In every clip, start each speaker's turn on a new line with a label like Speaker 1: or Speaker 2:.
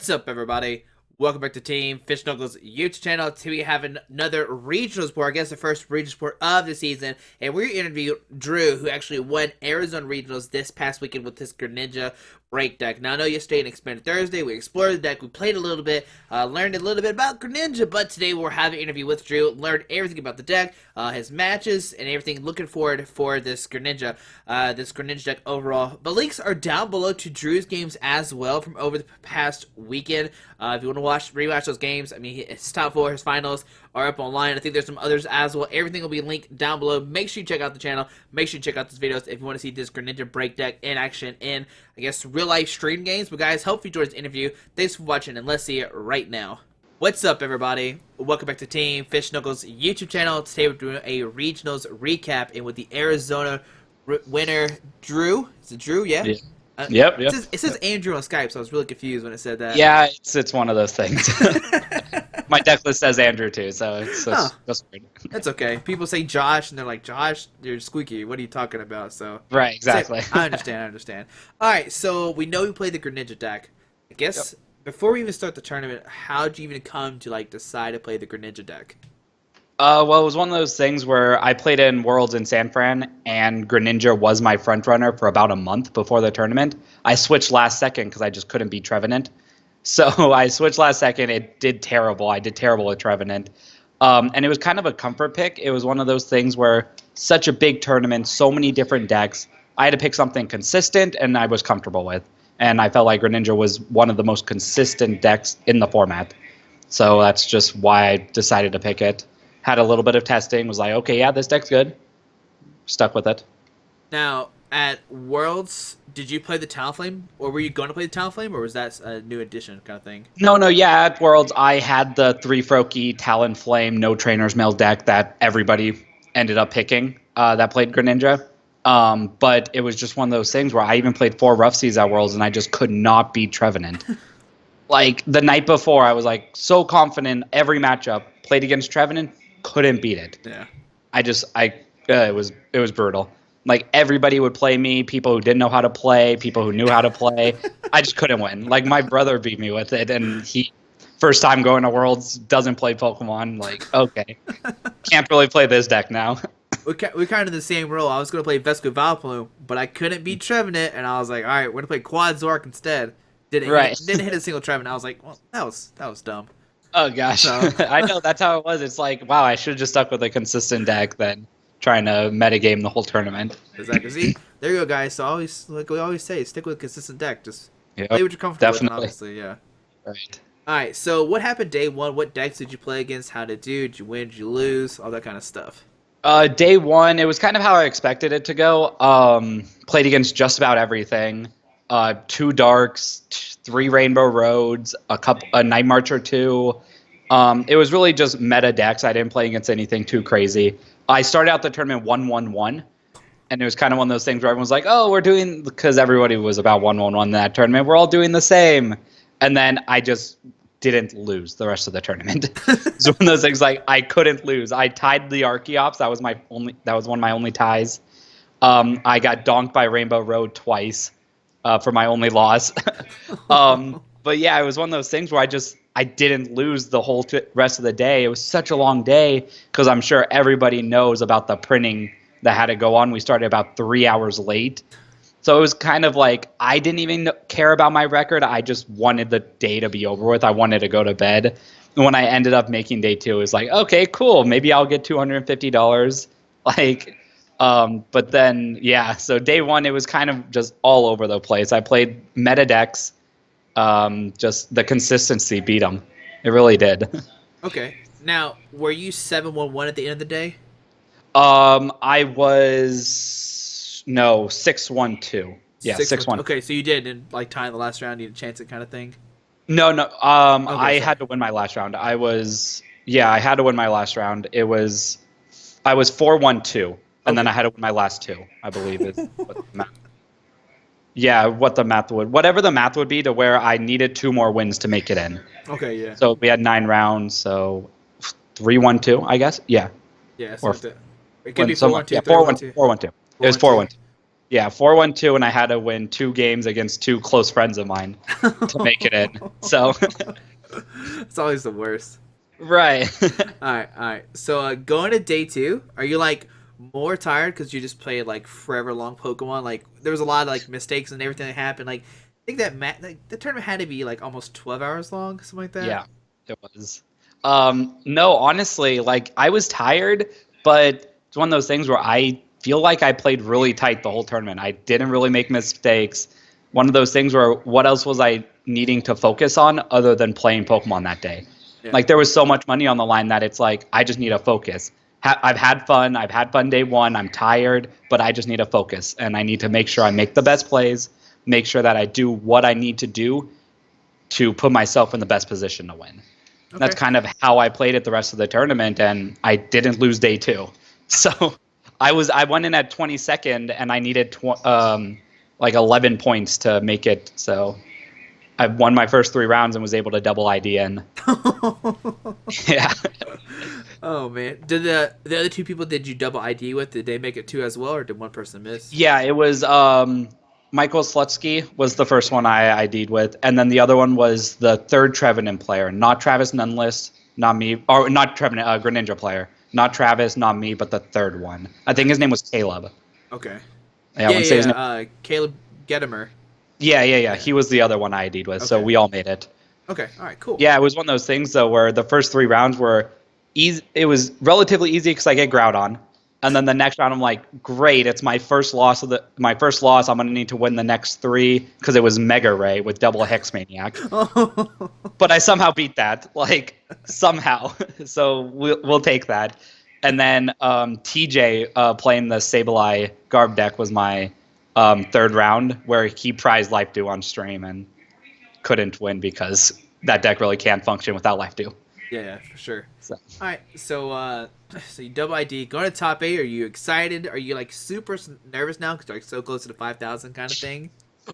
Speaker 1: What's up, everybody? Welcome back to Team Fish Knuckles YouTube channel. Today we have another regional sport, I guess the first regional sport of the season, and we're interviewing Drew, who actually won Arizona Regionals this past weekend with his Greninja break deck. Now, I know yesterday and Expanded Thursday, we explored the deck, we played a little bit, learned a little bit about Greninja, but today we're having an interview with Drew, learned everything about the deck, his matches, and everything. Looking forward for this Greninja deck overall. But links are down below to Drew's games as well from over the past weekend. If you want to rewatch those games, I mean, his top four, his finals are up online. I think there's some others as well. Everything will be linked down below. Make sure you check out the channel. Make sure you check out these videos if you want to see this Greninja break deck in action in, I guess, real life stream games. But guys, hope you enjoyed this interview. Thanks for watching, and let's see it right now. What's up, everybody? Welcome back to Team Fish Knuckles YouTube channel. Today we're doing a regionals recap, and with the Arizona winner, Drew. Is it Drew? Yeah.
Speaker 2: Yep.
Speaker 1: It says Andrew on Skype, so I was really confused when it said that.
Speaker 2: Yeah, it's one of those things. My deck list says Andrew too, so that's weird.
Speaker 1: That's okay. People say Josh, and they're like, Josh, you're squeaky. What are you talking about? So
Speaker 2: right, exactly.
Speaker 1: I understand. All right, so we know you played the Greninja deck. I guess before we even start the tournament, how'd you even come to decide to play the Greninja deck?
Speaker 2: Well, it was one of those things where I played in Worlds in San Fran, and Greninja was my front runner for about a month before the tournament. I switched last second because I just couldn't beat Trevenant. So I switched last second. It did terrible. I did terrible at Trevenant. And it was kind of a comfort pick. It was one of those things where such a big tournament, so many different decks. I had to pick something consistent and I was comfortable with. And I felt like Greninja was one of the most consistent decks in the format. So that's just why I decided to pick it. Had a little bit of testing, was like, okay, yeah, this deck's good. Stuck with it.
Speaker 1: Now, at Worlds, did you play the Talonflame? Or were you going to play the Talonflame, or was that a new addition kind of thing?
Speaker 2: No, yeah, at Worlds, I had the 3 Froakie Talonflame, no Trainer's Mail deck that everybody ended up picking that played Greninja. But it was just one of those things where I even played 4 Rough Seas at Worlds, and I just could not beat Trevenant. Like, the night before, I was, so confident every matchup. Played against Trevenant, couldn't beat it.
Speaker 1: Yeah.
Speaker 2: It was brutal. Like, everybody would play me, people who didn't know how to play, people who knew how to play. I just couldn't win. Like, my brother beat me with it, and he, first time going to Worlds, doesn't play Pokemon. Like, okay. Can't really play this deck now.
Speaker 1: We're kind of the same role. I was going to play Vesco Valplume, but I couldn't beat Trevenant, and I was like, all right, we're going to play Quad Zork instead. Didn't hit a single Trevenant. I was like, well, that was dumb.
Speaker 2: Oh, gosh. So. I know, that's how it was. It's like, wow, I should have just stuck with a consistent deck than trying to metagame the whole tournament.
Speaker 1: Exactly. See, there you go, guys. So always, like we always say, stick with a consistent deck. Just play what you're comfortable with, obviously, yeah.
Speaker 2: Right.
Speaker 1: All right, so what happened day one? What decks did you play against? How did it do? Did you win? Did you lose? All that kind of stuff.
Speaker 2: Day one, it was kind of how I expected it to go. Played against just about everything. 2 Darks, 3 Rainbow Roads, a Night March or 2. It was really just meta decks. I didn't play against anything too crazy. I started out the tournament 1-1-1, and it was kind of one of those things where everyone's like, oh, we're doing, because everybody was about 1-1-1 in that tournament, we're all doing the same. And then I just didn't lose the rest of the tournament. It's one of those things, like, I couldn't lose. I tied the Archeops. That was one of my only ties. I got donked by Rainbow Road twice for my only loss. But yeah, it was one of those things where I didn't lose the whole rest of the day. It was such a long day because I'm sure everybody knows about the printing that had to go on. We started about 3 hours late. So it was kind of like I didn't even care about my record. I just wanted the day to be over with. I wanted to go to bed. And when I ended up making day 2, it was like, okay, cool. Maybe I'll get $250. But then, yeah, so day 1, it was kind of just all over the place. I played meta decks. Just the consistency beat them. It really did.
Speaker 1: Okay. Now, were you 7-1-1 at the end of the day?
Speaker 2: I was 6-1-2. Yeah, 6-1.
Speaker 1: Okay, so you did in tie in the last round, you had a chance at kind of thing.
Speaker 2: No. Okay, I
Speaker 1: sorry.
Speaker 2: had to win my last round. I had to win my last round. I was 4-1-2, and then I had to win my last 2. I believe is what the math. Yeah, whatever the math would be to where I needed 2 more wins to make it in.
Speaker 1: Okay, yeah.
Speaker 2: So we had 9 rounds, so 3-1-2, I guess. Yeah.
Speaker 1: Yeah, so it could be 4-1-2.
Speaker 2: Yeah, 4-1-2. It was 4-1-2. Yeah, 4-1-2, and I had to win 2 games against 2 close friends of mine to make it in. So,
Speaker 1: It's always the worst.
Speaker 2: right.
Speaker 1: All right. So going to day two, are you like more tired because you just played like forever long Pokemon? Like there was a lot of like mistakes and everything that happened. Like I think that like, the tournament had to be like almost 12 hours long, something like that.
Speaker 2: Yeah, it was. No, honestly, like I was tired, but it's one of those things where I feel like I played really tight the whole tournament. I didn't really make mistakes. One of those things where what else was I needing to focus on other than playing Pokemon that day?
Speaker 1: Yeah.
Speaker 2: Like there was so much money on the line that it's like I just need to focus. I've had fun. I've had fun day one. I'm tired, but I just need to focus, and I need to make sure I make the best plays, make sure that I do what I need to do to put myself in the best position to win.
Speaker 1: Okay.
Speaker 2: That's kind of how I played it the rest of the tournament, and I didn't lose day two. So I went in at 22nd, and I needed like 11 points to make it. So I won my first 3 rounds and was able to double ID in. Yeah.
Speaker 1: Oh man, did the other two people did you double ID with? Did they make it two as well, or did one person miss?
Speaker 2: Yeah, it was Michael Slutsky was the first one I ID'd with, and then the other one was the third Trevenant player, not Travis Nunlist, not me, or not Trevenant, Greninja player, not Travis, not me, but the third one. I think his name was Caleb.
Speaker 1: Okay.
Speaker 2: Yeah, I wouldn't say his name.
Speaker 1: Caleb Gedimer.
Speaker 2: Yeah. He was the other one I ID'd with, so
Speaker 1: Okay.
Speaker 2: we all made it.
Speaker 1: Okay. All right. Cool.
Speaker 2: Yeah, it was one of those things though where the first 3 rounds were easy. It was relatively easy because I get Groudon, and then the next round I'm like, great, it's my first loss my first loss. I'm gonna need to win the next 3 because it was Mega Ray with double Hex Maniac. But I somehow beat that, like somehow. So we'll take that. And then TJ playing the Sableye Garb deck was my third round where he prized Life Dew on stream and couldn't win because that deck really can't function without Life Dew.
Speaker 1: Yeah, for sure.
Speaker 2: So.
Speaker 1: All right, so you double ID, going to top 8. Are you excited? Are you like super nervous now because you're like so close to the 5,000 kind of thing?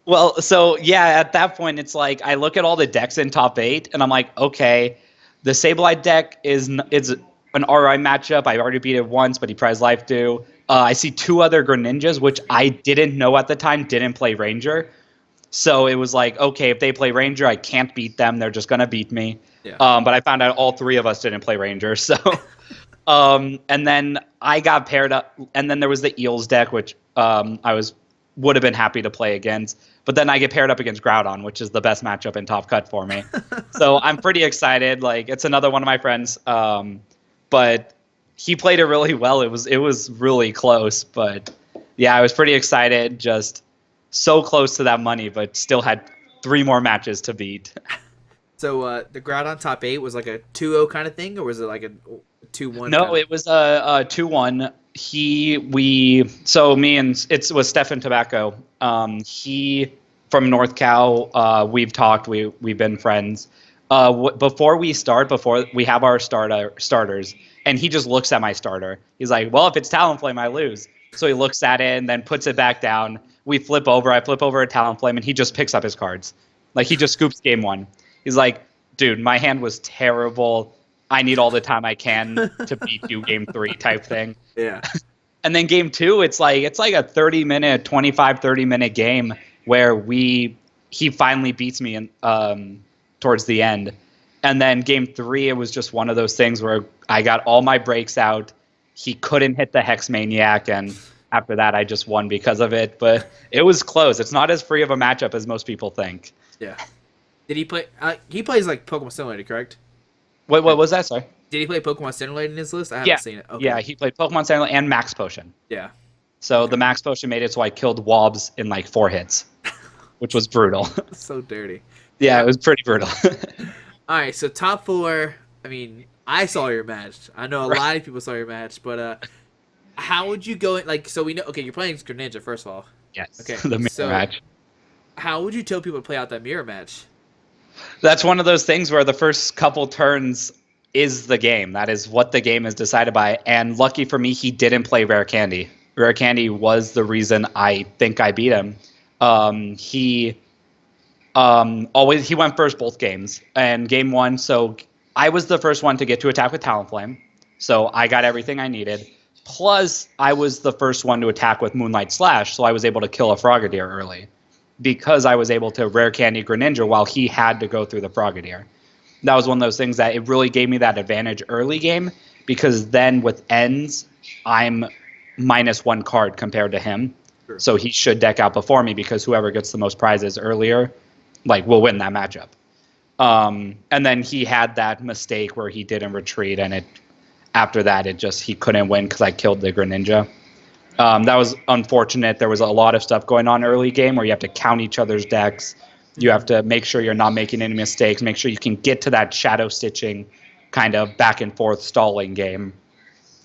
Speaker 2: Well, so yeah, at that point, it's like I look at all the decks in top 8, and I'm like, okay, the Sableye deck is an RI matchup. I already beat it once, but he prized Life Dew. I see 2 other Greninjas, which I didn't know at the time didn't play Ranger. So it was like, okay, if they play Ranger, I can't beat them. They're just going to beat me.
Speaker 1: Yeah.
Speaker 2: But I found out all 3 of us didn't play Ranger. So, and then I got paired up. And then there was the Eels deck, which would have been happy to play against. But then I get paired up against Groudon, which is the best matchup in Top Cut for me. So I'm pretty excited. Like, it's another one of my friends. But he played it really well. It was really close. But yeah, I was pretty excited. Just so close to that money, but still had 3 more matches to beat.
Speaker 1: So the Groudon top 8 was like a 2-0 kind of thing, or was it like a 2-1?
Speaker 2: No, it was a 2-1. Me and it was Stefan Tobacco. He from North Cal. We've talked. We've been friends. Before we have our starters, and he just looks at my starter. He's like, "Well, if it's Talonflame, I lose." So he looks at it and then puts it back down. We flip over. I flip over a Talonflame, and he just picks up his cards. Like, he just scoops game 1. He's like, dude, my hand was terrible. I need all the time I can to beat you game 3 type thing.
Speaker 1: Yeah.
Speaker 2: And then game 2, it's like a 30-minute game where he finally beats me towards the end. And then game 3, it was just one of those things where I got all my breaks out. He couldn't hit the Hex Maniac, and after that, I just won because of it. But it was close. It's not as free of a matchup as most people think.
Speaker 1: Yeah. Did he play? He plays like Pokemon Simulator, correct?
Speaker 2: What was that? Sorry.
Speaker 1: Did he play Pokemon Simulator in his list? I haven't seen it. Okay.
Speaker 2: Yeah, he played Pokemon Simulator and Max Potion.
Speaker 1: Yeah.
Speaker 2: So the Max Potion made it so I killed Wobbs in like 4 hits, which was brutal.
Speaker 1: So dirty.
Speaker 2: Yeah, it was pretty brutal.
Speaker 1: All right, so top 4. I mean, I saw your match. I know a lot of people saw your match, but how would you go in? Like, so we know. Okay, you're playing Greninja first of all.
Speaker 2: Yes.
Speaker 1: Okay.
Speaker 2: The mirror match.
Speaker 1: How would you tell people to play out that mirror match?
Speaker 2: That's one of those things where the first couple turns is the game. That is what the game is decided by. And lucky for me, he didn't play Rare Candy. Rare Candy was the reason I think I beat him. He went first both games. And game 1, so I was the first one to get to attack with Talonflame. So I got everything I needed. Plus, I was the first one to attack with Moonlight Slash, so I was able to kill a Frogadier early because I was able to rare candy Greninja while he had to go through the Frogadier. That was one of those things that it really gave me that advantage early game, because then with ends, I'm -1 card compared to him.
Speaker 1: Sure.
Speaker 2: So he should deck out before me, because whoever gets the most prizes earlier, like, will win that matchup. And then he had that mistake where he didn't retreat, and after that he couldn't win because I killed the Greninja. That was unfortunate. There was a lot of stuff going on early game where you have to count each other's decks. You have to make sure you're not making any mistakes, make sure you can get to that shadow stitching kind of back and forth stalling game.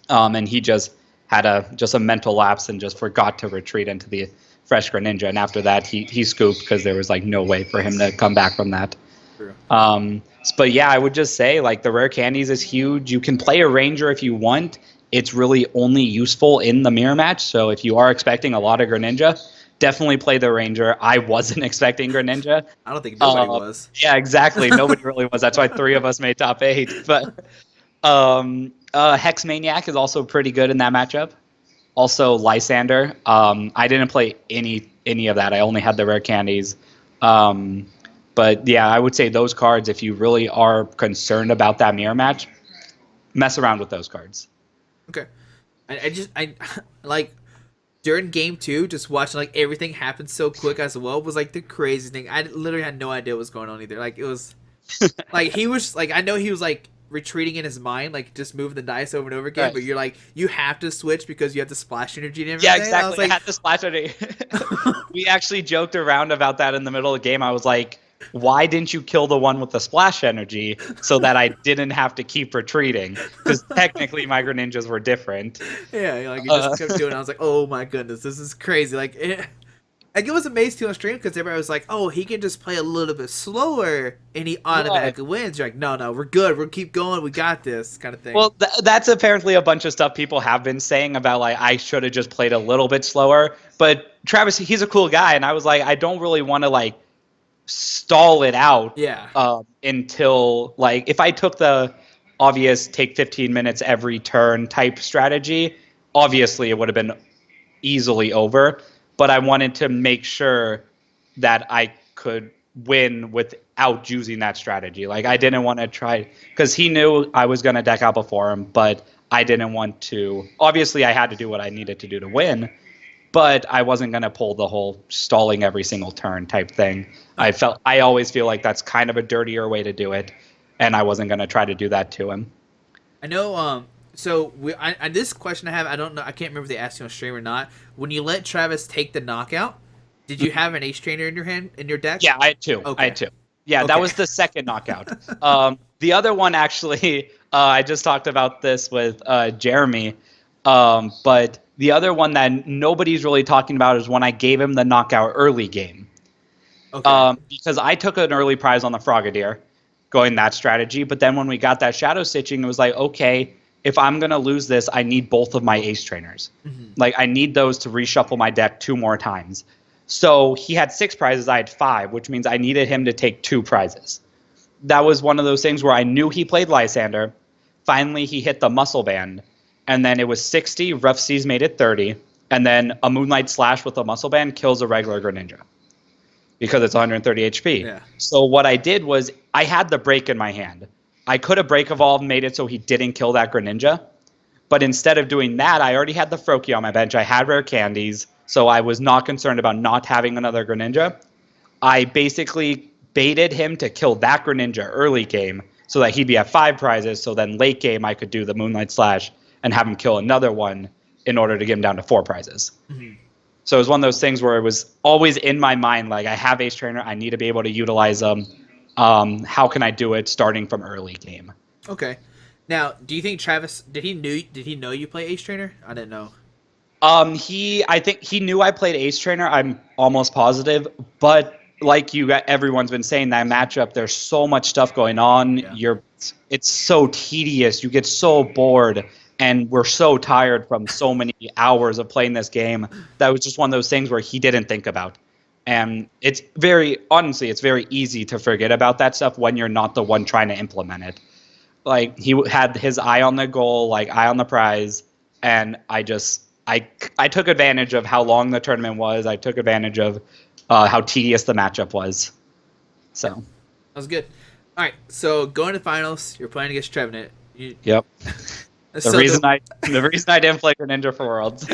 Speaker 2: And he just had a mental lapse and just forgot to retreat into the fresh Greninja. And after that, he scooped because there was like no way for him to come back from that.
Speaker 1: True.
Speaker 2: But yeah, I would just say like the rare candies is huge. You can play a Ranger if you want. It's really only useful in the mirror match. So if you are expecting a lot of Greninja, definitely play the Ranger. I wasn't expecting Greninja.
Speaker 1: I don't think nobody was.
Speaker 2: Yeah, exactly. Nobody really was. That's why 3 of us made top 8. But Hex Maniac is also pretty good in that matchup. Also Lysander. I didn't play any of that. I only had the rare candies. But yeah, I would say those cards, if you really are concerned about that mirror match, mess around with those cards.
Speaker 1: Okay. I like during game 2, just watching like everything happen so quick as well was like the crazy thing. I literally had no idea what was going on either. Like it was like he was like, I know he was like retreating in his mind, like just moving the dice over and over again,
Speaker 2: Right.
Speaker 1: But you're like, you have to switch because you have to splash energy and everything.
Speaker 2: Yeah, exactly.
Speaker 1: I was like,
Speaker 2: I had to splash it. We actually joked around about that in the middle of the game. I was like, why didn't you kill the one with the splash energy so that I didn't have to keep retreating? Because technically my Greninjas were different.
Speaker 1: yeah, like you just kept doing it. I was like, oh my goodness, this is crazy. Like it was amazing too on stream because everybody was like, oh, he can just play a little bit slower and he automatically wins. You're like, no, we're good. We'll keep going. We got this kind of thing.
Speaker 2: Well, that's apparently a bunch of stuff people have been saying about, like, I should have just played a little bit slower. But Travis, he's a cool guy. And I was like, I don't really want to, like, stall it out until, like, if I took the obvious take 15 minutes every turn type strategy, obviously it would have been easily over. But I wanted to make sure that I could win without using that strategy. Like, I didn't want to try, because he knew I was going to deck out before him, but I didn't want to. Obviously, I had to do what I needed to do to win, but I wasn't going to pull the whole stalling every single turn type thing. I always feel like that's kind of a dirtier way to do it, and I wasn't going to try to do that to him.
Speaker 1: I know. So this question I have, I don't know, I can't remember if they asked you on stream or not. When you let Travis take the knockout, did you have an Ace Trainer in your deck?
Speaker 2: Yeah, I had 2.
Speaker 1: Okay.
Speaker 2: I had 2. Yeah,
Speaker 1: Okay.
Speaker 2: That was the second knockout. The other one, actually, I just talked about this with Jeremy, but the other one that nobody's really talking about is when I gave him the knockout early game.
Speaker 1: Okay.
Speaker 2: Because I took an early prize on the Frogadier, going that strategy, but then when we got that Shadow Stitching, it was like, okay, if I'm going to lose this, I need both of my Ace Trainers. Mm-hmm. Like, I need those to reshuffle my deck 2 more times. So he had 6 prizes, I had 5, which means I needed him to take 2 prizes. That was one of those things where I knew he played Lysander. Finally, he hit the Muscle Band, and then it was 60, Rough Seas made it 30, and then a Moonlight Slash with a Muscle Band kills a regular Greninja because it's 130 HP.
Speaker 1: Yeah.
Speaker 2: So what I did was I had the break in my hand. I could have Break Evolved and made it so he didn't kill that Greninja. But instead of doing that, I already had the Froakie on my bench. I had rare candies, so I was not concerned about not having another Greninja. I basically baited him to kill that Greninja early game so that he'd be at 5 prizes, so then late game I could do the Moonlight Slash and have him kill another one in order to get him down to 4 prizes. Mm-hmm. So it was one of those things where it was always in my mind, like, I have Ace Trainer, I need to be able to utilize them. How can I do it starting from early game?
Speaker 1: Okay. Now, do you think Travis did he know you play Ace Trainer? I didn't know.
Speaker 2: I think he knew I played Ace Trainer. I'm almost positive, but like everyone's been saying, that matchup, there's so much stuff going on. Yeah. It's so tedious. You get so bored, and we're so tired from so many hours of playing this game. That was just one of those things where he didn't think about. And it's very easy to forget about that stuff when you're not the one trying to implement it. Like, he had his eye on the goal, like eye on the prize, and I took advantage of how long the tournament was. I took advantage of how tedious the matchup was. So
Speaker 1: that was good. All right, so going to finals, you're playing against Trevenant.
Speaker 2: yep.
Speaker 1: So
Speaker 2: The reason I didn't play Greninja for Worlds.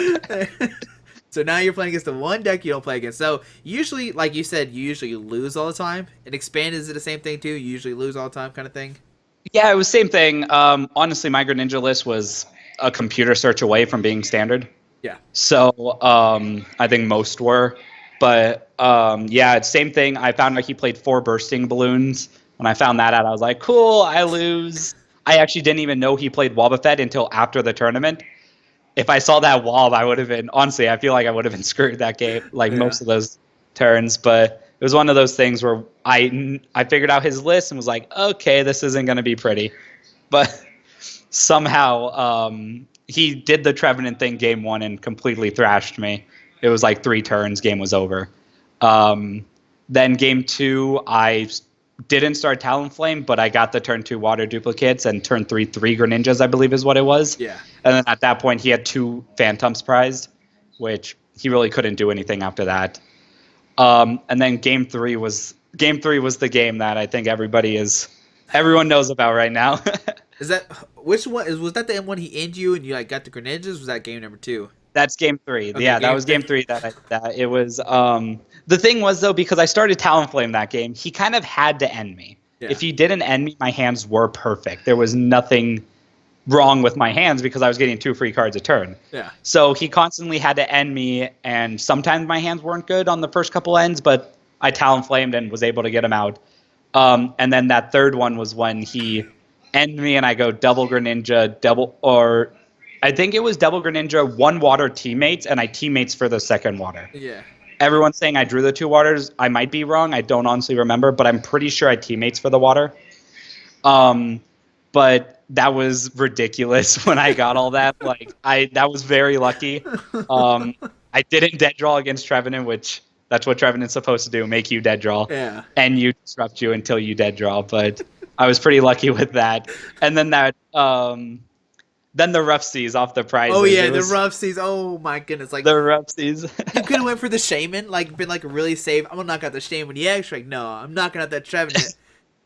Speaker 1: So now you're playing against the one deck you don't play against. So usually, like you said, you usually lose all the time. And Expand, is it the same thing too? You usually lose all the time kind of thing?
Speaker 2: Yeah, it was same thing. Honestly, my Greninja list was a computer search away from being standard.
Speaker 1: Yeah.
Speaker 2: So I think most were. But yeah, it's same thing. I found out he played 4 bursting balloons. When I found that out, I was like, cool, I lose. I actually didn't even know he played Wobbuffet until after the tournament. If I saw that Wob, I would have been, honestly, I feel like I would have been screwed that game, like most of those turns. But it was one of those things where I figured out his list and was like, okay, this isn't going to be pretty. But somehow he did the Trevenant thing game 1 and completely thrashed me. It was like 3 turns, game was over. Then game 2, I didn't start Talonflame, but I got the turn 2 water duplicates and turn 3 Greninjas, I believe is what it was.
Speaker 1: Yeah.
Speaker 2: And then at that point, he had 2 Phantoms prized, which he really couldn't do anything after that. And then game 3 was the game that I think everyone knows about right now.
Speaker 1: Is that which one was that the one he ended you and you like got the Greninjas? Was that game number 2?
Speaker 2: That's game 3.
Speaker 1: Okay,
Speaker 2: Yeah, that was game 3. That it was. The thing was though, because I started Talonflame that game, he kind of had to end me.
Speaker 1: Yeah.
Speaker 2: If he didn't end me, my hands were perfect. There was nothing wrong with my hands because I was getting 2 free cards a turn.
Speaker 1: Yeah.
Speaker 2: So he constantly had to end me, and sometimes my hands weren't good on the first couple ends, but I Talonflamed and was able to get him out. And then that third one was when he ended me, and I go double Greninja, or I think it was double Greninja, 1 water teammates, and I teammates for the second water.
Speaker 1: Yeah.
Speaker 2: Everyone's saying I drew the 2 waters. I might be wrong. I don't honestly remember, but I'm pretty sure I teammates for the water. But that was ridiculous when I got all that. That was very lucky. I didn't dead draw against Trevenant, which that's what Trevenant's supposed to do, make you dead draw.
Speaker 1: Yeah.
Speaker 2: And you disrupt you until you dead draw. But I was pretty lucky with that. And then then the rough seas off the prizes.
Speaker 1: Oh yeah, the rough seas. Oh my goodness, like
Speaker 2: the rough seas.
Speaker 1: you could have went for the Shaman, like been like really safe. I'm gonna knock out the Shaman EX. Like no, I'm knocking out that Trevenant.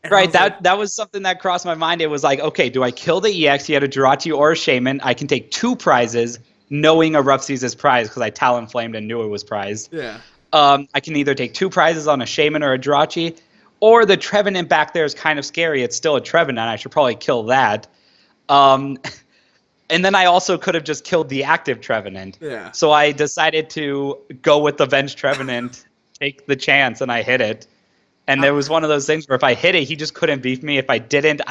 Speaker 2: Right, that was something that crossed my mind. It was like, okay, do I kill the EX? He had a Jirachi or a Shaman. I can take 2 prizes, knowing a rough seas is prized because I Talonflamed and knew it was prized.
Speaker 1: Yeah.
Speaker 2: I can either take 2 prizes on a Shaman or a Jirachi, or the Trevenant back there is kind of scary. It's still a Trevenant. I should probably kill that. And then I also could have just killed the active Trevenant.
Speaker 1: Yeah.
Speaker 2: So I decided to go with the Venge Trevenant, take the chance, and I hit it. And there was one of those things where if I hit it, he just couldn't beat me. If I didn't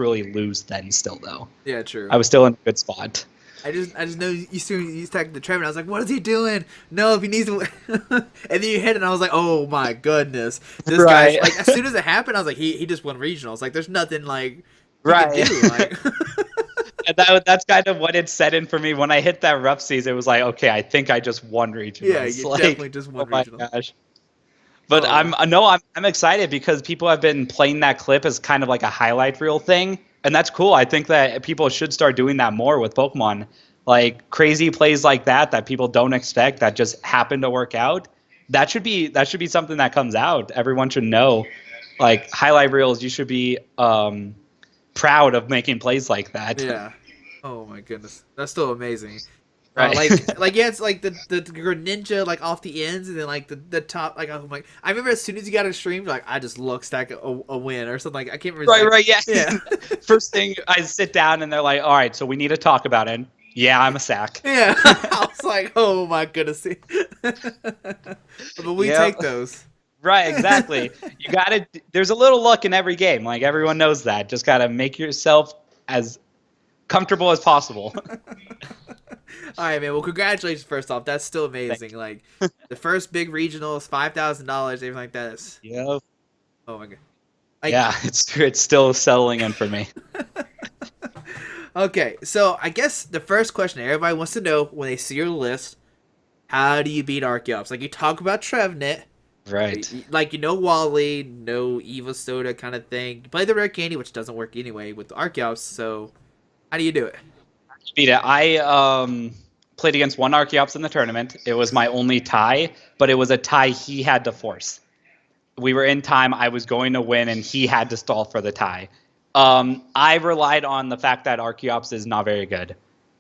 Speaker 2: really lose then still, though.
Speaker 1: Yeah, true.
Speaker 2: I was still in a good spot.
Speaker 1: I just know you attacked the Trevenant. I was like, what is he doing? No, if he needs to. And then you hit it, and I was like, oh my goodness. This
Speaker 2: Right.
Speaker 1: guy's, like, as soon as it happened, I was like, he just won regionals. Like, there's nothing, like, he
Speaker 2: Right.
Speaker 1: can do. Like,
Speaker 2: And that's kind of what it set in for me. When I hit that rough seas, it was like, okay, I think I just won regionals.
Speaker 1: yeah, you
Speaker 2: Like,
Speaker 1: definitely just won
Speaker 2: oh my
Speaker 1: regionals.
Speaker 2: gosh. But
Speaker 1: Oh.
Speaker 2: I'm excited because people have been playing that clip as kind of like a highlight reel thing, and that's cool. I think that people should start doing that more with Pokemon, like crazy plays like that people don't expect that just happen to work out. That should be something that comes out. Everyone should know, like highlight reels. You should be proud of making plays like that.
Speaker 1: Yeah. Oh my goodness, that's still amazing.
Speaker 2: Right.
Speaker 1: Yeah, it's like the Greninja like off the ends, and then like the top. Like I'm like, I remember as soon as you got a stream, like I just look stack a win or something. Like I can't remember.
Speaker 2: Right, yeah.
Speaker 1: Yeah.
Speaker 2: First thing I sit down and they're like, "All right, so we need to talk about it." Yeah, I'm a sack.
Speaker 1: Yeah. I was like, oh my goodness. But we
Speaker 2: Yep.
Speaker 1: take those.
Speaker 2: Right, exactly. You gotta. There's a little luck in every game. Like everyone knows that. Just gotta make yourself as comfortable as possible.
Speaker 1: All right, man. Well, congratulations. First off, that's still amazing. Like the first big regionals, $5,000, everything like that.
Speaker 2: Yeah.
Speaker 1: Oh my god.
Speaker 2: Yeah, it's still settling in for me.
Speaker 1: Okay, so I guess the first question everybody wants to know when they see your list: how do you beat Archeops? Like you talk about Trevenant,
Speaker 2: Right.
Speaker 1: like Wally, no Eva Soda kind of thing. You play the Rare Candy, which doesn't work anyway with Archeops. So how do you do it?
Speaker 2: beat it. I played against one Archeops in the tournament. It was my only tie, but it was a tie he had to force. We were in time. I was going to win, and he had to stall for the tie. I relied on the fact that Archeops is not very good.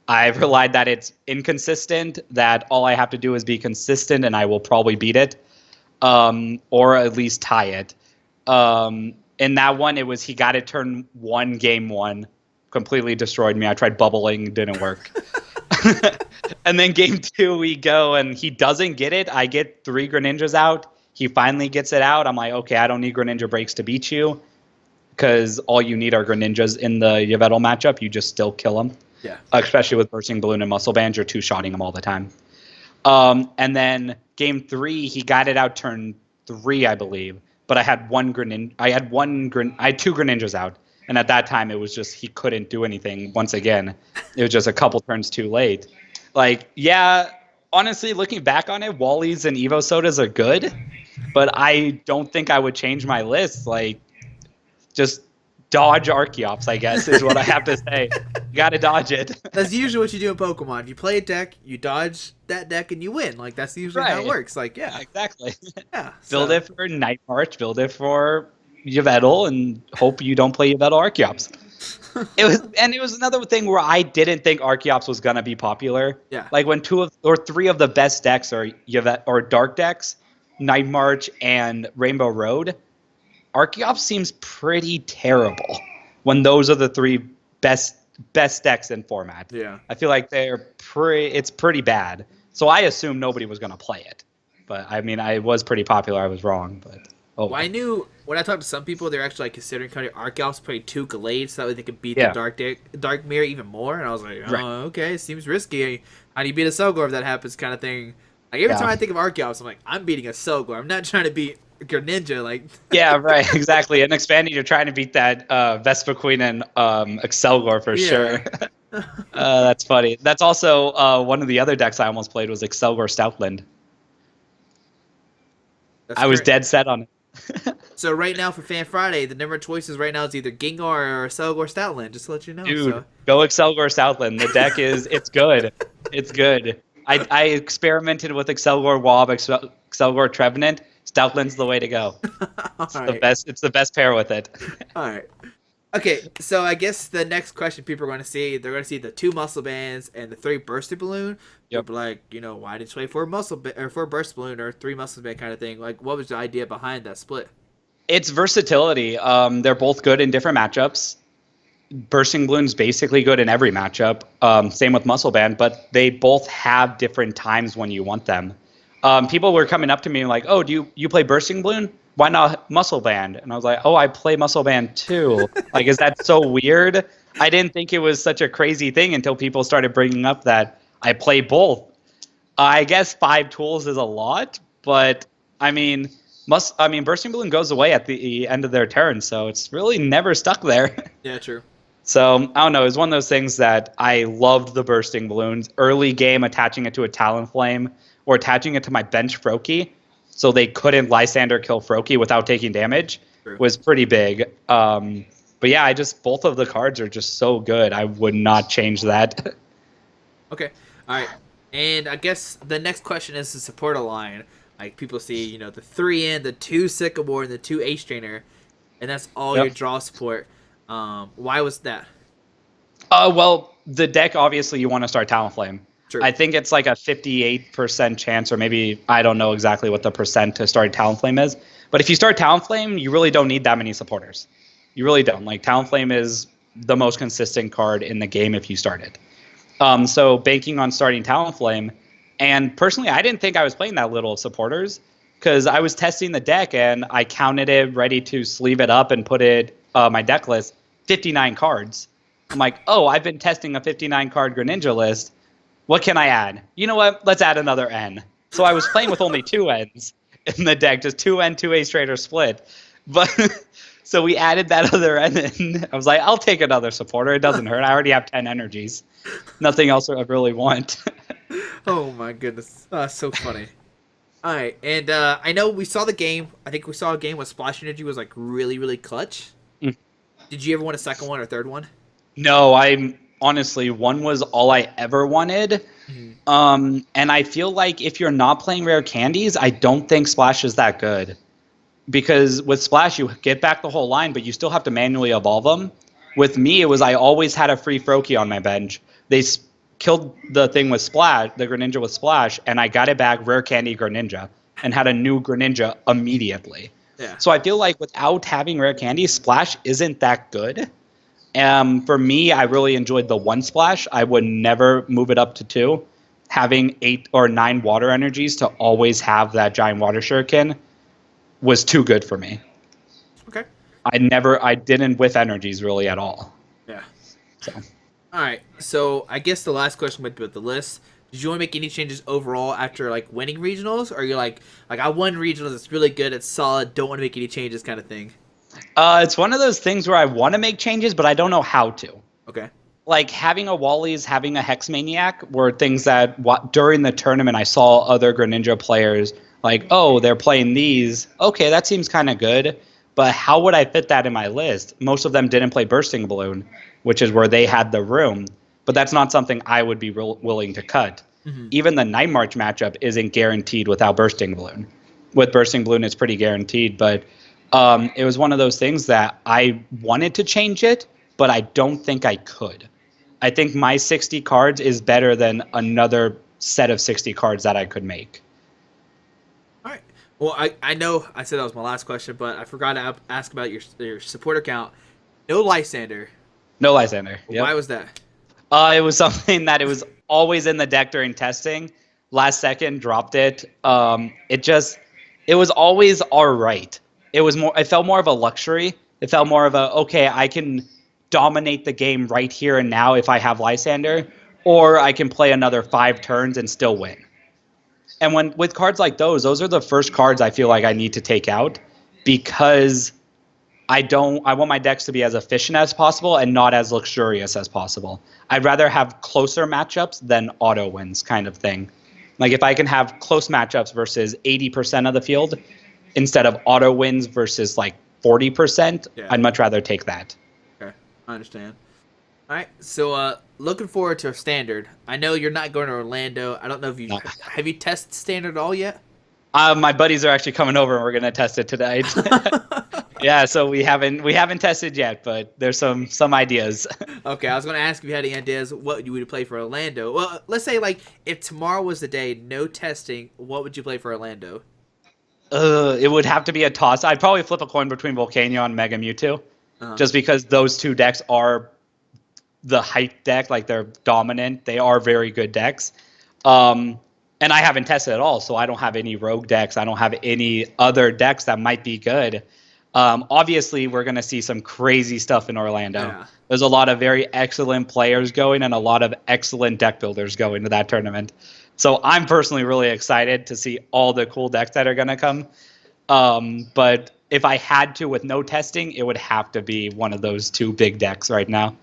Speaker 2: I've relied that it's inconsistent, that all I have to do is be consistent, and I will probably beat it, or at least tie it. In that one, it was he got it turn 1, game 1, completely destroyed me. I tried bubbling, didn't work. And then game 2, we go, and he doesn't get it. I get 3 Greninjas out. He finally gets it out. I'm like, okay, I don't need Greninja breaks to beat you, because all you need are Greninjas in the Yveltal matchup. You just still kill them.
Speaker 1: Yeah.
Speaker 2: Especially with Bursting Balloon and Muscle Band, you're two-shotting them all the time. And then game 3, he got it out turn 3, I believe. But I had one Greninja. I had 2 Greninjas out, and at that time it was just he couldn't do anything. Once again, it was just a couple turns too late. Like, yeah, honestly, looking back on it, Wallies and Evo Sodas are good, but I don't think I would change my list. Like, just dodge Archeops, I guess, is what I have to say. You gotta dodge it.
Speaker 1: That's usually what you do in Pokemon. If you play a deck, you dodge that deck and you win. Like, that's usually how it works. Like, yeah.
Speaker 2: Exactly.
Speaker 1: Yeah.
Speaker 2: Build it for Night March, build it for Yveltal, and hope you don't play Yveltal Archeops. It was another thing where I didn't think Archeops was gonna be popular.
Speaker 1: Yeah.
Speaker 2: Like when 2 or 3 of the best decks are Dark decks, Night March and Rainbow Road, Archeops seems pretty terrible when those are the 3 best decks in format.
Speaker 1: Yeah.
Speaker 2: I feel like it's pretty bad. So I assumed nobody was gonna play it. But I mean, I was pretty popular. I was wrong, but
Speaker 1: Well, I knew when I talked to some people, they're actually like considering cutting Archeops, putting 2 Gallades so that way they could beat the Dark Mirror even more. And I was like, oh, okay, seems risky. How do you beat a Selgor if that happens, kind of thing. Like every time I think of Archeops, I'm like, I'm beating a Selgor. I'm not trying to beat Greninja. Like,
Speaker 2: yeah, right, exactly. And expanding, you're trying to beat that Vespa Queen and Excelgor for sure. That's funny. That's also one of the other decks I almost played was Excelgor Stoutland. I was dead set on it.
Speaker 1: So right now for Fan Friday, the number of choices right now is either Gengar or Selgor Stoutland, just to let you know.
Speaker 2: Dude, go Excelgor Stoutland. The deck it's good. It's good. I experimented with Excelgor Wob, Excelgor Trevenant. Stoutland's the way to go. It's the best pair with it.
Speaker 1: All right. Okay, so I guess the next question people are going to see, they're going to see the 2 Muscle Bands and the 3 Bursted Balloon. Yep. Like, why did you play 4 Burst Balloon or 3 Muscle Band kind of thing? Like, what was the idea behind that split?
Speaker 2: It's versatility. They're both good in different matchups. Bursting Balloon's basically good in every matchup. Same with Muscle Band, but they both have different times when you want them. People were coming up to me like, oh, do you play Bursting Balloon? Why not Muscle Band? And I was like, oh, I play Muscle Band too. Like, is that so weird? I didn't think it was such a crazy thing until people started bringing up that I play both. I guess 5 tools is a lot, but I mean, Bursting Balloon goes away at the end of their turn, so it's really never stuck there.
Speaker 1: Yeah, true.
Speaker 2: So, I don't know. It's one of those things that I loved the Bursting Balloons. Early game, attaching it to a Talonflame or attaching it to my bench Froakie so they couldn't Lysander kill Froakie without taking damage was pretty big. But yeah, both of the cards are just so good. I would not change that.
Speaker 1: Okay. All right. And I guess the next question is the support line. Like, people see, the 3 in, the 2 Sycamore, and the 2 Ace Trainer, and that's all your draw support. Why was that?
Speaker 2: Well, the deck, obviously, you want to start Talonflame.
Speaker 1: True.
Speaker 2: I think it's like a 58% chance, or maybe I don't know exactly what the percent to start Talonflame is. But if you start Talonflame, you really don't need that many supporters. You really don't. Like, Talonflame is the most consistent card in the game if you start it. So banking on starting Talonflame, and personally, I didn't think I was playing that little supporters because I was testing the deck and I counted it ready to sleeve it up and put it my deck list 59 cards. I'm like, oh, I've been testing a 59 card Greninja list. What can I add? You know what? Let's add another N. So I was playing with only 2 Ns in the deck, just 2 N, 2 Ace Trader split. But so we added that other N in. I was like, I'll take another supporter. It doesn't hurt. I already have 10 energies. Nothing else I really want.
Speaker 1: Oh my goodness. So funny. All right. And I know we saw the game. I think we saw a game where Splash Energy was like really, really clutch. Did you ever want a second one or third one?
Speaker 2: No, honestly, one was all I ever wanted.
Speaker 1: Mhm.
Speaker 2: And I feel like if you're not playing rare candies, I don't think Splash is that good. Because with Splash, you get back the whole line, but you still have to manually evolve them. With me, it was I always had a free Froakie on my bench. They killed the thing with Splash, the Greninja with Splash, and I got it back, rare candy Greninja, and had a new Greninja immediately.
Speaker 1: Yeah.
Speaker 2: So I feel like without having rare candy, Splash isn't that good. For me, I really enjoyed the one Splash. I would never move it up to two. Having 8 or 9 water energies to always have that giant water shuriken was too good for me.
Speaker 1: Okay.
Speaker 2: I didn't whiff energies really at all.
Speaker 1: Yeah.
Speaker 2: So
Speaker 1: All right. So I guess the last question might be about the list. Did you want to make any changes overall after like winning regionals, or you're like I won regionals, it's really good, it's solid, don't want to make any changes, kind of thing?
Speaker 2: it's one of those things where I want to make changes, but I don't know how to.
Speaker 1: Okay.
Speaker 2: Like having a Wally's, having a Hex Maniac were things that during the tournament I saw other Greninja players like, oh, they're playing these. Okay, that seems kind of good, but how would I fit that in my list? Most of them didn't play Bursting Balloon, which is where they had the room, but that's not something I would be willing to cut.
Speaker 1: Mm-hmm.
Speaker 2: Even the Night March matchup isn't guaranteed without Bursting Balloon. With Bursting Balloon, it's pretty guaranteed, but it was one of those things that I wanted to change it, but I don't think I could. I think my 60 cards is better than another set of 60 cards that I could make.
Speaker 1: All right. Well, I know I said that was my last question, but I forgot to ask about your supporter count. No Lysander.
Speaker 2: No Lysander. Yep.
Speaker 1: Why was that?
Speaker 2: It was something that it was always in the deck during testing. Last second, dropped it. It was always all right. It felt more of a luxury. It felt more of a, okay, I can dominate the game right here and now if I have Lysander, or I can play another 5 turns and still win. And with cards like those are the first cards I feel like I need to take out, because I want my decks to be as efficient as possible and not as luxurious as possible. I'd rather have closer matchups than auto wins kind of thing. Like if I can have close matchups versus 80% of the field instead of auto wins versus like 40%,
Speaker 1: Yeah.
Speaker 2: I'd much rather take that.
Speaker 1: Okay, I understand. All right, so looking forward to Standard. I know you're not going to Orlando. I don't know if you
Speaker 2: No.
Speaker 1: have you tested Standard at all yet.
Speaker 2: My buddies are actually coming over and we're gonna test it tonight. Yeah, so we haven't tested yet, but there's some ideas.
Speaker 1: Okay, I was going to ask if you had any ideas what you would play for Orlando. Well, let's say like if tomorrow was the day, no testing, what would you play for Orlando?
Speaker 2: It would have to be a toss. I'd probably flip a coin between Volcanion and Mega Mewtwo, just because those two decks are the hype deck, like they're dominant. They are very good decks. And I haven't tested at all, so I don't have any rogue decks. I don't have any other decks that might be good. Obviously, we're going to see some crazy stuff in Orlando.
Speaker 1: Yeah.
Speaker 2: There's a lot of very excellent players going and a lot of excellent deck builders going to that tournament. So I'm personally really excited to see all the cool decks that are going to come. But if I had to with no testing, it would have to be one of those two big decks right now.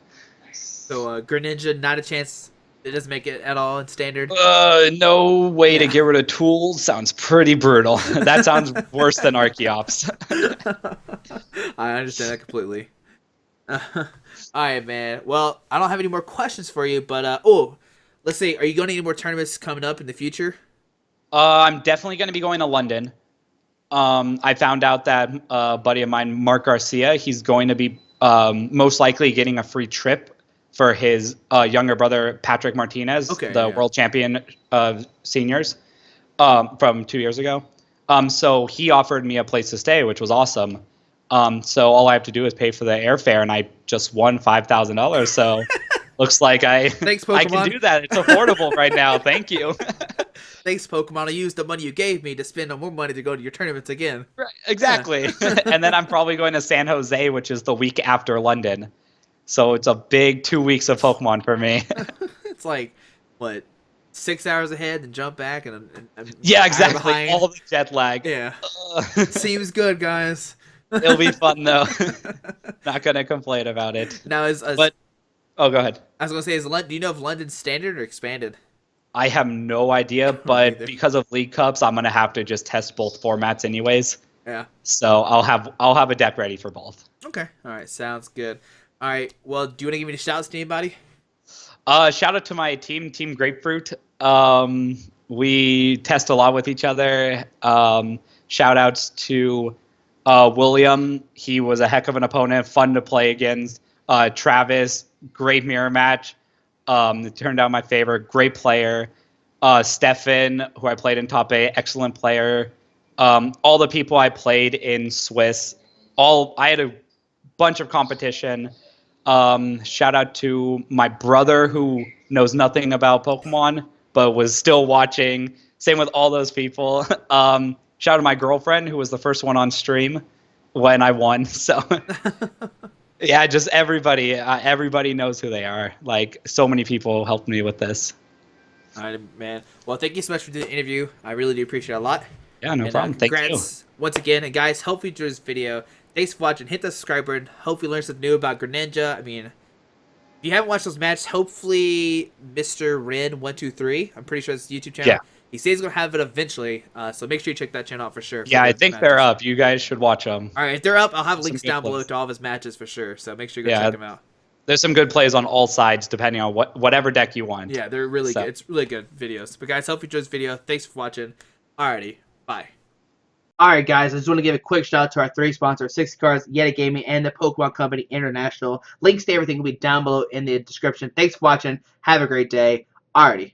Speaker 1: So Greninja, not a chance. It doesn't make it at all in Standard.
Speaker 2: No way to get rid of tools sounds pretty brutal. That sounds worse than Archeops.
Speaker 1: I understand that completely. All right, man. Well, I don't have any more questions for you, but let's see. Are you going to any more tournaments coming up in the future?
Speaker 2: I'm definitely going to be going to London. I found out that a buddy of mine, Mark Garcia, he's going to be most likely getting a free trip for his younger brother, Patrick Martinez, world champion of seniors from 2 years ago. So he offered me a place to stay, which was awesome. So all I have to do is pay for the airfare, and I just won $5,000. So looks like
Speaker 1: Thanks, Pokemon.
Speaker 2: I can do that. It's affordable right now. Thank you.
Speaker 1: Thanks, Pokemon. I used the money you gave me to spend on more money to go to your tournaments again.
Speaker 2: Right, exactly. And then I'm probably going to San Jose, which is the week after London. So it's a big 2 weeks of Pokemon for me.
Speaker 1: It's like, what, 6 hours ahead and jump back and
Speaker 2: yeah, exactly. All the jet lag.
Speaker 1: Yeah. Seems good, guys.
Speaker 2: It'll be fun though. Not gonna complain about it.
Speaker 1: Now
Speaker 2: oh, go ahead.
Speaker 1: I was gonna say, do you know if London's standard or expanded?
Speaker 2: I have no idea, but because of League Cups, I'm gonna have to just test both formats anyways.
Speaker 1: Yeah.
Speaker 2: So I'll have a deck ready for both.
Speaker 1: Okay. All right. Sounds good. All right. Well, do you want to give me any shouts to anybody?
Speaker 2: Shout out to my team, Team Grapefruit. We test a lot with each other. Shout outs to William. He was a heck of an opponent, fun to play against. Travis, great mirror match. It turned out my favorite. Great player. Stefan, who I played in top 8, excellent player. All the people I played in Swiss, I had a bunch of competition. Shout out to my brother who knows nothing about Pokemon but was still watching. Same with all those people. Shout out to my girlfriend who was the first one on stream when I won. So yeah, just everybody. Everybody knows who they are. Like so many people helped me with this.
Speaker 1: All right, man. Well, thank you so much for doing the interview. I really do appreciate it a lot.
Speaker 2: Yeah, no
Speaker 1: And
Speaker 2: problem. Thank you.
Speaker 1: congrats once again. And guys, hopefully you enjoyed this video. Thanks for watching. Hit the subscribe button. Hopefully you learned something new about Greninja. I mean, if you haven't watched those matches, hopefully Mr. Ren123, I'm pretty sure it's a YouTube channel.
Speaker 2: Yeah.
Speaker 1: He says he's going to have it eventually. So make sure you check that channel out for sure.
Speaker 2: Yeah, I think they're up. You guys should watch them.
Speaker 1: All right, if they're up, I'll have links
Speaker 2: good
Speaker 1: down below
Speaker 2: plays.
Speaker 1: to all of his matches for sure. So make sure you go check them out.
Speaker 2: There's some good plays on all sides depending on whatever deck you want.
Speaker 1: Yeah, they're really good. It's really good videos. But guys, hope you enjoyed this video. Thanks for watching. Alrighty, bye. Alright guys, I just want to give a quick shout out to our 3 sponsors, 60 Cards, Yeti Gaming, and the Pokemon Company International. Links to everything will be down below in the description. Thanks for watching. Have a great day. Alrighty.